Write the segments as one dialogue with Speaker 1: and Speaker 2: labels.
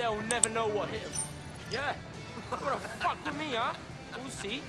Speaker 1: they'll never know what hit them. Yeah. What the fuck with me, huh? We'll see.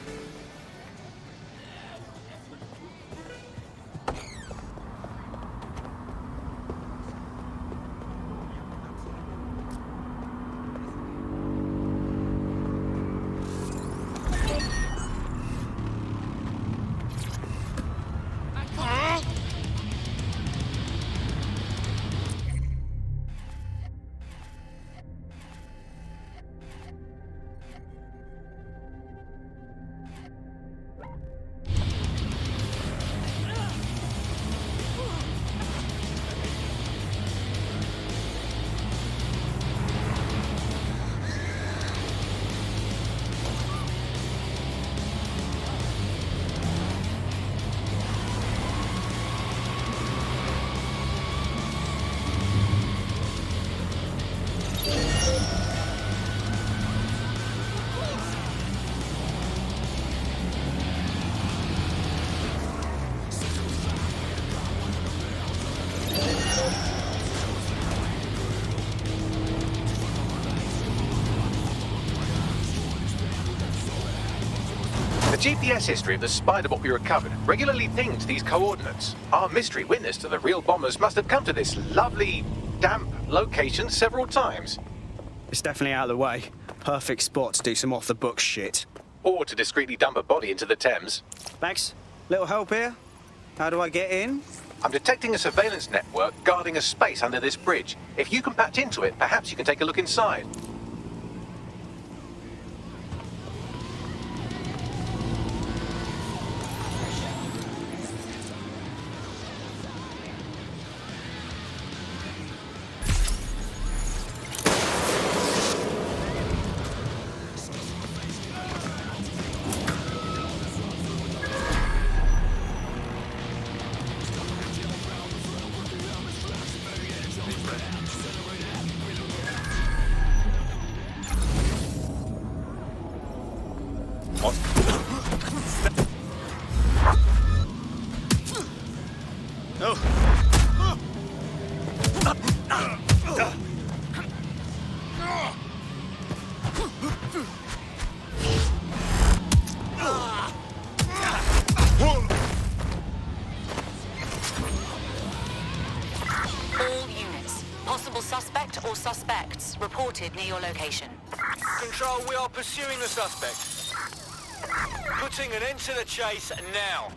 Speaker 2: The GPS history of the spider bot we recovered regularly pings these coordinates. Our mystery witness to the real bombers must have come to this lovely, damp location several times.
Speaker 3: It's definitely out of the way. Perfect spot to do some off-the-book shit.
Speaker 2: Or to discreetly dump a body into the Thames.
Speaker 3: Max, little help here? How do I get in?
Speaker 2: I'm detecting a surveillance network guarding a space under this bridge. If you can patch into it, perhaps you can take a look inside.
Speaker 4: Reported near your location.
Speaker 5: Control, we are pursuing the suspect. Putting an end to the chase now.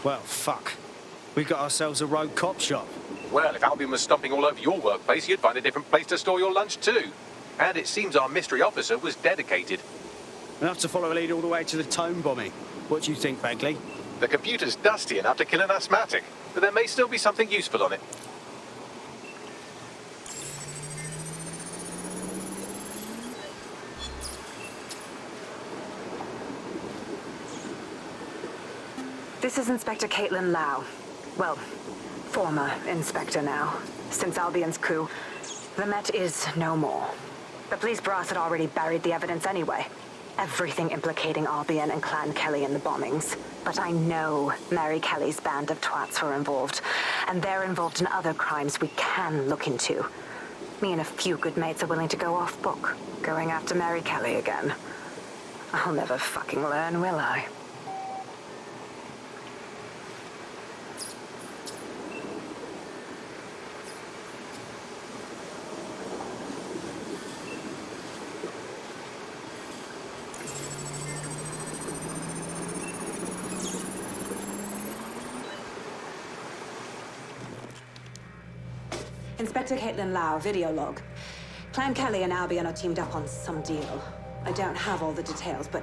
Speaker 3: Well, fuck. We got ourselves a rogue cop shop.
Speaker 2: Well, if Albion was stomping all over your workplace, you'd find a different place to store your lunch too. And it seems our mystery officer was dedicated.
Speaker 3: Enough to follow a lead all the way to the Tome bombing. What do you think, Bagley?
Speaker 2: The computer's dusty enough to kill an asthmatic, but there may still be something useful on it.
Speaker 6: This is Inspector Caitlin Lau. Well, former inspector now. Since Albion's coup, the Met is no more. The police brass had already buried the evidence anyway. Everything implicating Albion and Clan Kelly in the bombings. But I know Mary Kelly's band of twats were involved, and they're involved in other crimes we can look into. Me and a few good mates are willing to go off book, going after Mary Kelly again. I'll never fucking learn, will I? Inspector Caitlin Lau, video log. Clan Kelly and Albion are teamed up on some deal. I don't have all the details, but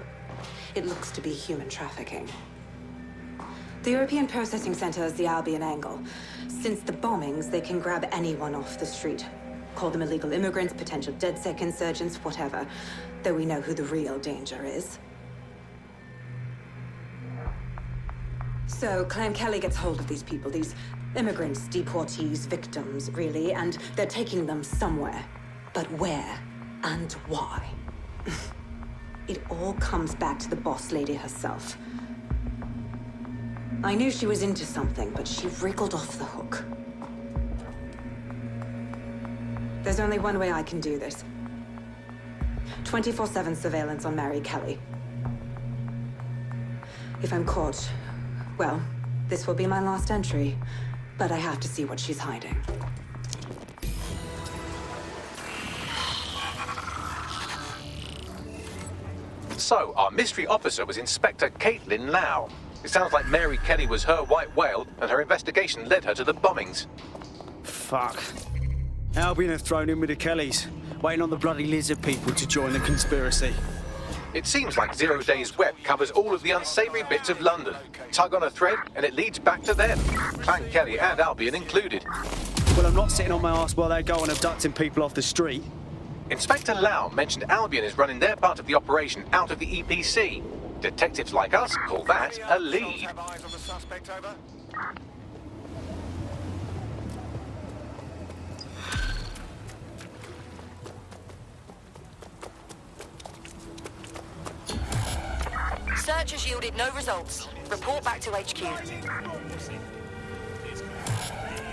Speaker 6: it looks to be human trafficking. The European Processing Center is the Albion angle. Since the bombings, they can grab anyone off the street. Call them illegal immigrants, potential Dedsec insurgents, whatever. Though we know who the real danger is. So, Clan Kelly gets hold of these people, these immigrants, deportees, victims, really, and they're taking them somewhere. But where and why? It all comes back to the boss lady herself. I knew she was into something, but she wriggled off the hook. There's only one way I can do this. 24/7 surveillance on Mary Kelly. If I'm caught, well, this will be my last entry. But I have to see what she's hiding.
Speaker 2: So, our mystery officer was Inspector Caitlin Lau. It sounds like Mary Kelly was her white whale, and her investigation led her to the bombings.
Speaker 3: Fuck. Albion have thrown in with the Kellys, waiting on the bloody lizard people to join the conspiracy.
Speaker 2: It seems like Zero Days Web covers all of the unsavory bits of London. Tug on a thread, and it leads back to them. Clan Kelly and Albion included.
Speaker 3: Well, I'm not sitting on my ass while they go on abducting people off the street.
Speaker 2: Inspector Lau mentioned Albion is running their part of the operation out of the EPC. Detectives like us call that a lead.
Speaker 5: Have eyes on the suspect, over.
Speaker 4: Search has yielded no results. Report back to HQ.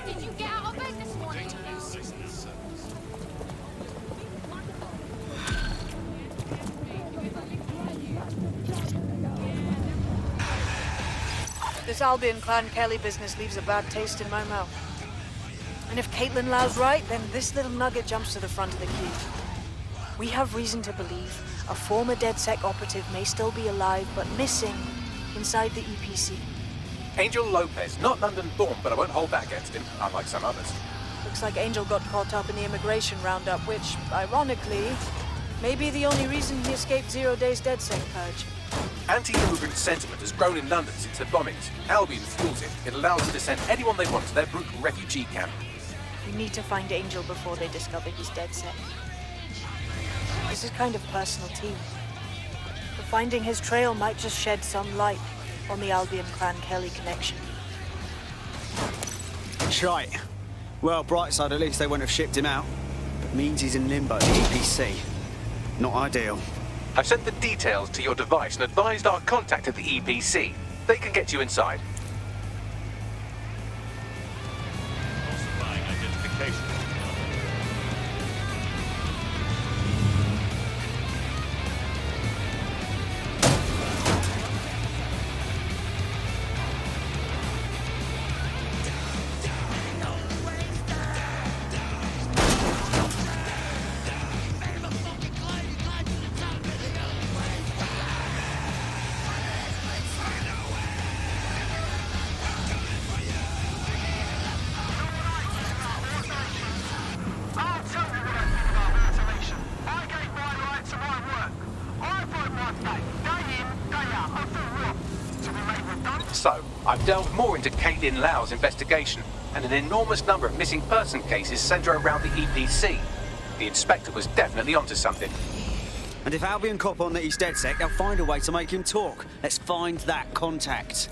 Speaker 7: Did you get out of bed this morning?
Speaker 8: This Albion Clan Kelly business leaves a bad taste in my mouth. And if Caitlin Lau's right, then this little nugget jumps to the front of the queue. We have reason to believe a former Dedsec operative may still be alive, but missing inside the EPC.
Speaker 2: Angel Lopez, not London-born, but I won't hold that against him, unlike some others.
Speaker 8: Looks like Angel got caught up in the immigration roundup, which, ironically, may be the only reason he escaped 0 Days Dedsec purge.
Speaker 2: Anti-immigrant sentiment has grown in London since the bombings. Albion fuels it. It allows them to send anyone they want to their brutal refugee camp.
Speaker 8: We need to find Angel before they discover he's Dedsec. This is kind of personal too. But finding his trail might just shed some light on the Albion Clan Kelly connection.
Speaker 3: Shite. Well, bright side, at least they wouldn't have shipped him out. But means he's in limbo at the EPC. Not ideal.
Speaker 2: I've sent the details to your device and advised our contact at the EPC. They can get you inside.
Speaker 5: Falsifying identification.
Speaker 2: So, I've delved more into Caitlin Lau's investigation, and an enormous number of missing person cases centre around the EPC. The inspector was definitely onto something.
Speaker 3: And if Albion cop on that he's Dedsec, they'll find a way to make him talk. Let's find that contact.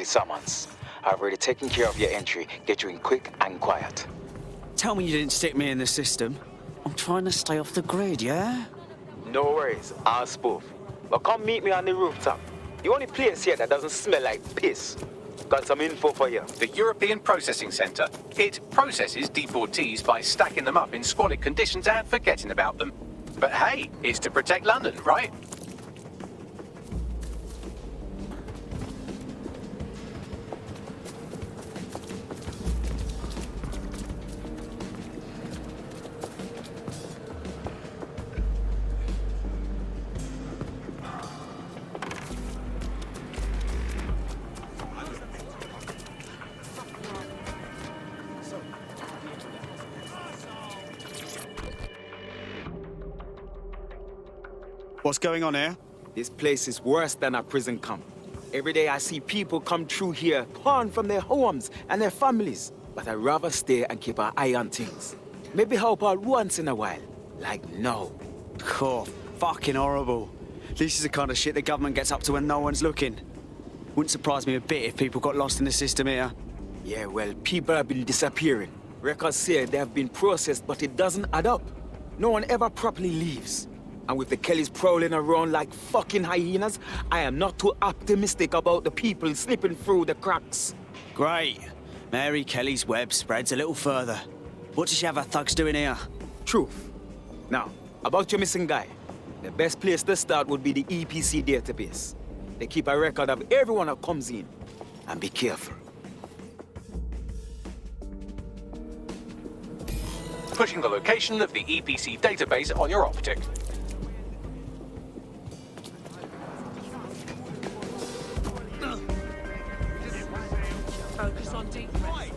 Speaker 9: Summons. I've already taken care of your entry. Get you in quick and quiet.
Speaker 3: Tell me you didn't stick me in the system. I'm trying to stay off the grid, yeah?
Speaker 9: No worries, I'll spoof. But come meet me on the rooftop. The only place here that doesn't smell like piss. Got some info for you.
Speaker 2: The European Processing Centre. It processes deportees by stacking them up in squalid conditions and forgetting about them. But hey, it's to protect London, right?
Speaker 3: What's going on here?
Speaker 9: This place is worse than a prison camp. Every day I see people come through here, torn from their homes and their families. But I'd rather stay and keep an eye on things. Maybe help out once in a while. Like now.
Speaker 3: Oh, fucking horrible. This is the kind of shit the government gets up to when no one's looking. Wouldn't surprise me a bit if people got lost in the system here.
Speaker 9: Yeah, well, people have been disappearing. Records say they have been processed, but it doesn't add up. No one ever properly leaves. And with the Kellys prowling around like fucking hyenas, I am not too optimistic about the people slipping through the cracks.
Speaker 3: Great. Mary Kelly's web spreads a little further. What does she have her thugs doing here?
Speaker 9: Truth. Now, about your missing guy. The best place to start would be the EPC database. They keep a record of everyone that comes in. And be careful.
Speaker 2: Pushing the location of the EPC database on your optic.
Speaker 1: Focus on deep breaths.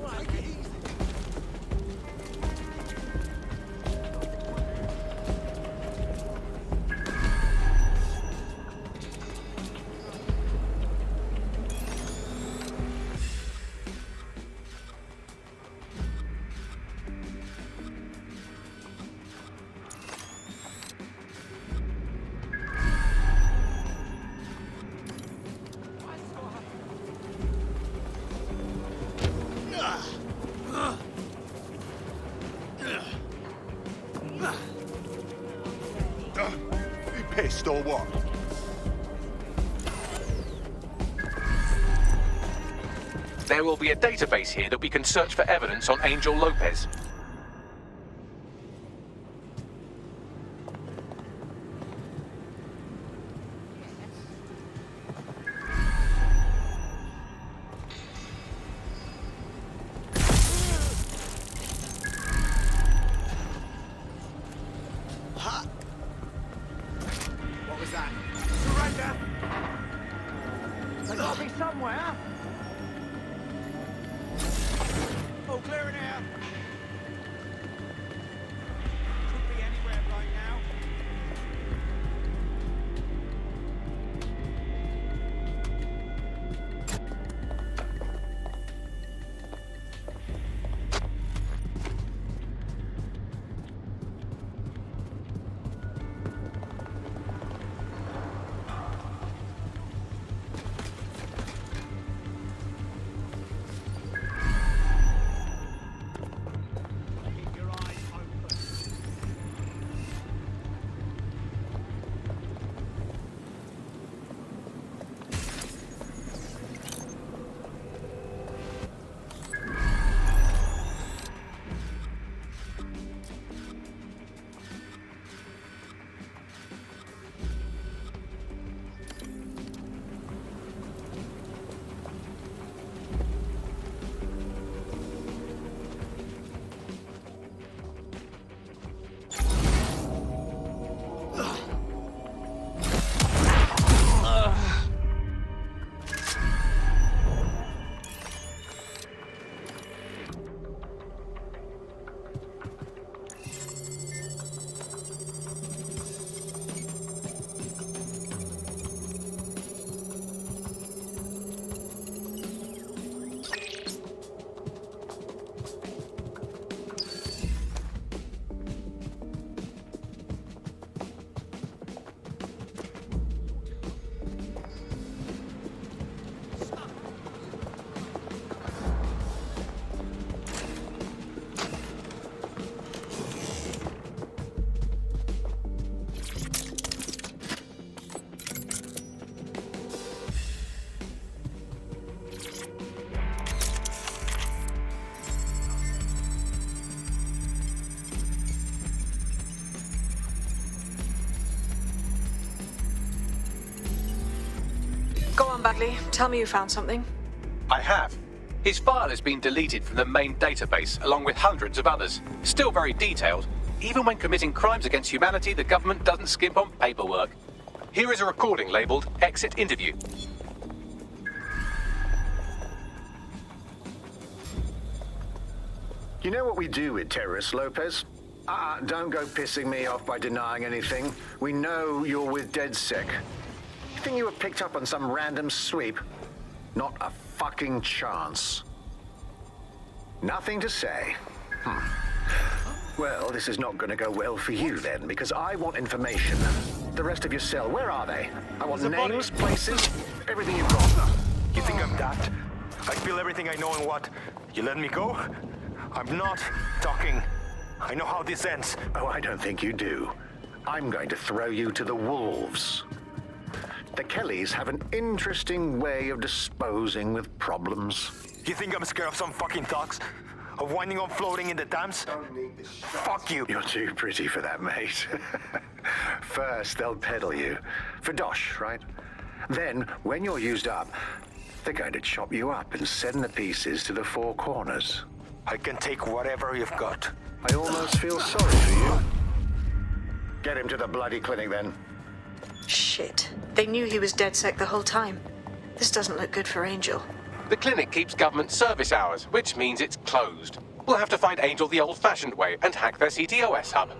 Speaker 10: Pissed or what?
Speaker 2: There will be a database here that we can search for evidence on Angel Lopez.
Speaker 1: What was that? Surrender! They gotta be somewhere. Oh, clearing out. Could be anywhere right now.
Speaker 8: Go on, Bagley. Tell me you found something.
Speaker 2: I have. His file has been deleted from the main database, along with hundreds of others. Still very detailed. Even when committing crimes against humanity, the government doesn't skimp on paperwork. Here is a recording labelled Exit Interview.
Speaker 10: You know what we do with terrorists, Lopez?
Speaker 11: Don't go pissing me off by denying anything. We know you're with Dedsec. You think you were picked up on some random sweep? Not a fucking chance. Nothing to say. Well, this is not going to go well for you then, because I want information. The rest of your cell, where are they? I want names, places, everything you've got.
Speaker 1: You think I'm daft? I feel everything I know and what? You let me go? I'm not talking. I know how this ends.
Speaker 11: Oh, I don't think you do. I'm going to throw you to the wolves. The Kellys have an interesting way of disposing with problems.
Speaker 1: You think I'm scared of some fucking thugs? Of winding up floating in the dams? Fuck you.
Speaker 11: You're too pretty for that, mate. First, they'll peddle you. For dosh, right? Then, when you're used up, they're going to chop you up and send the pieces to the four corners.
Speaker 1: I can take whatever you've got.
Speaker 11: I almost feel sorry for you. Get him to the bloody clinic, then.
Speaker 8: Shit. They knew he was Dedsec the whole time. This doesn't look good for Angel.
Speaker 2: The clinic keeps government service hours, which means it's closed. We'll have to find Angel the old-fashioned way and hack their CTOS hub.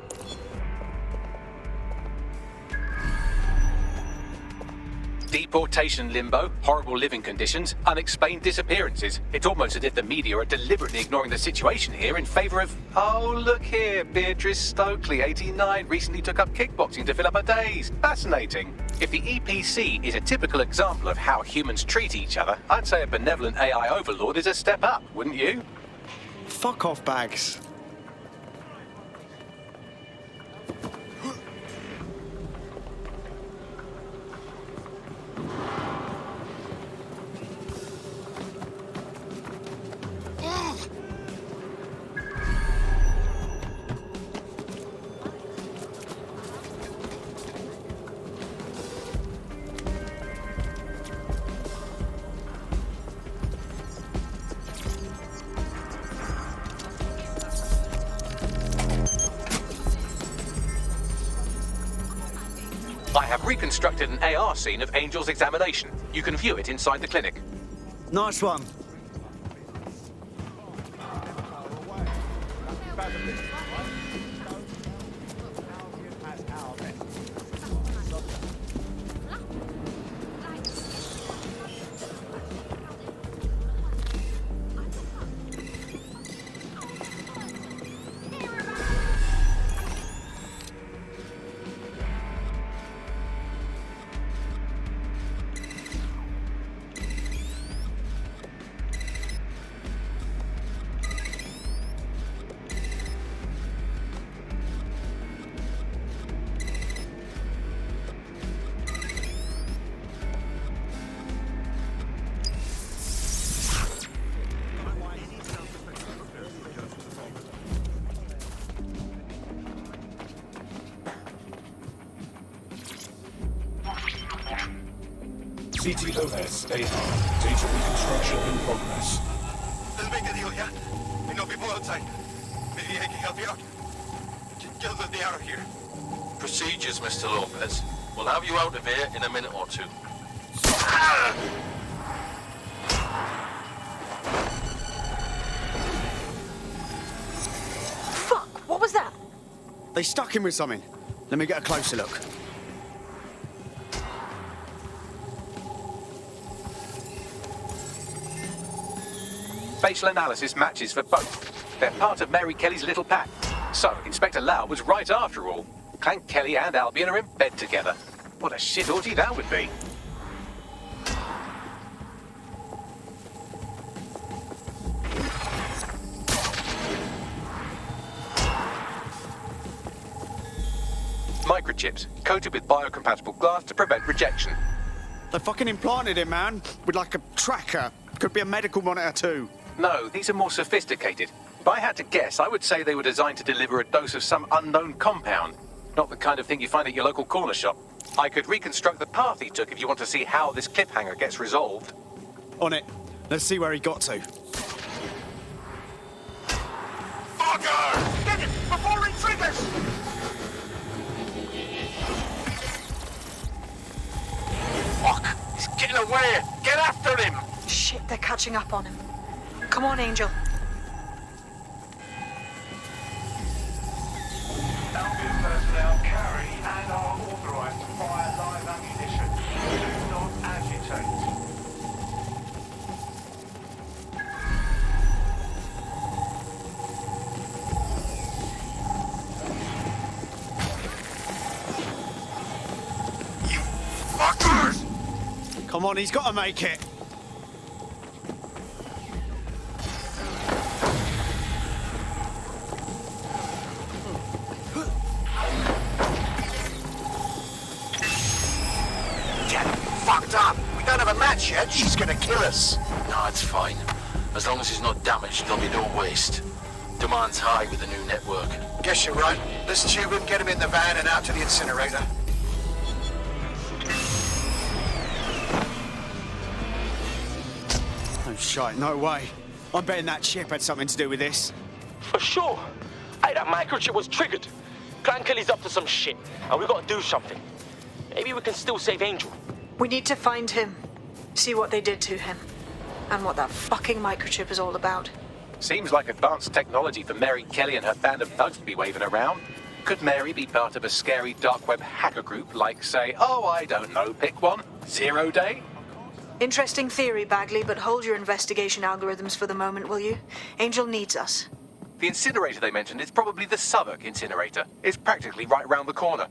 Speaker 2: Deportation limbo, horrible living conditions, unexplained disappearances. It's almost as if the media are deliberately ignoring the situation here in favor of... Oh, look here, Beatrice Stokely, 89, recently took up kickboxing to fill up her days. Fascinating. If the EPC is a typical example of how humans treat each other, I'd say a benevolent AI overlord is a step up, wouldn't you?
Speaker 3: Fuck off, Bags.
Speaker 2: I have reconstructed an AR scene of Angel's examination. You can view it inside the clinic.
Speaker 3: Nice one.
Speaker 12: CTOS AR. Data reconstruction in progress.
Speaker 10: Let's make a deal, yeah? I know people outside. Maybe I can help you out. Just let me out of here.
Speaker 13: Procedures, Mr. Lopez. We'll have you out of here in a minute or two.
Speaker 8: Fuck! What was that?
Speaker 3: They stuck him with something. Let me get a closer look.
Speaker 2: Facial analysis matches for both. They're part of Mary Kelly's little pack. So, Inspector Lau was right after all. Clank Kelly and Albion are in bed together. What a shit orgy that would be. Microchips, coated with biocompatible glass to prevent rejection.
Speaker 3: They fucking implanted him, man. With like a tracker. Could be a medical monitor too.
Speaker 2: No, these are more sophisticated. If I had to guess, I would say they were designed to deliver a dose of some unknown compound. Not the kind of thing you find at your local corner shop. I could reconstruct the path he took if you want to see how this cliffhanger gets resolved.
Speaker 3: On it. Let's see where he got to.
Speaker 10: Fucker! Get it before it triggers!
Speaker 5: Fuck! He's getting away! Get after him!
Speaker 8: Shit, they're catching up on him. Come on, Angel.
Speaker 14: personnel carry and are authorized to fire live ammunition. Do not agitate.
Speaker 3: Come on, he's got to make it.
Speaker 15: Get fucked up. We don't have a match yet. She's gonna kill us.
Speaker 13: No, it's fine. As long as he's not damaged, there'll be no waste. Demand's high with the new network.
Speaker 15: Guess you're right. Let's tube him, get him in the van and out to the incinerator.
Speaker 3: Oh, shite, no way. I'm betting that chip had something to do with this.
Speaker 16: For sure. Hey, that microchip was triggered. Clan Kelly's up to some shit, and we gotta do something. Maybe we can still save Angel.
Speaker 8: We need to find him, see what they did to him, and what that fucking microchip is all about.
Speaker 2: Seems like advanced technology for Mary Kelly and her band of thugs to be waving around. Could Mary be part of a scary dark web hacker group like, say, oh, I don't know, pick one, 0 Day?
Speaker 8: Interesting theory, Bagley, but hold your investigation algorithms for the moment, will you? Angel needs us.
Speaker 2: The incinerator they mentioned is probably the Southwark incinerator. It's practically right round the corner.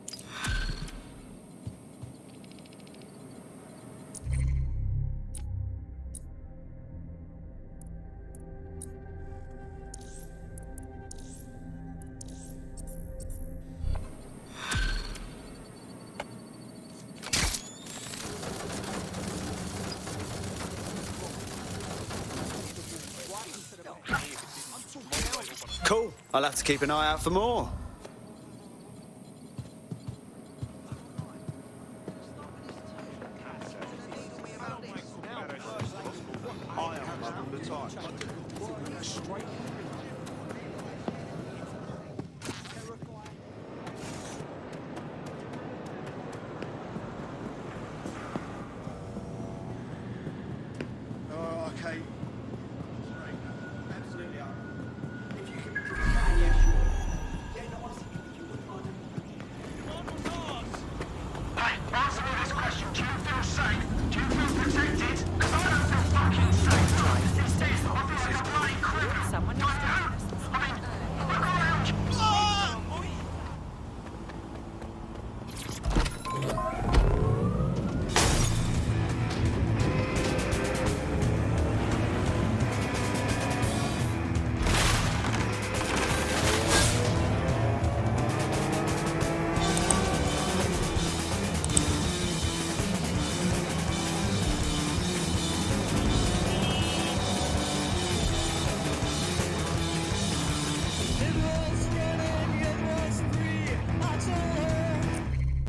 Speaker 3: Cool. I'll have to keep an eye out for more.
Speaker 12: I am the time.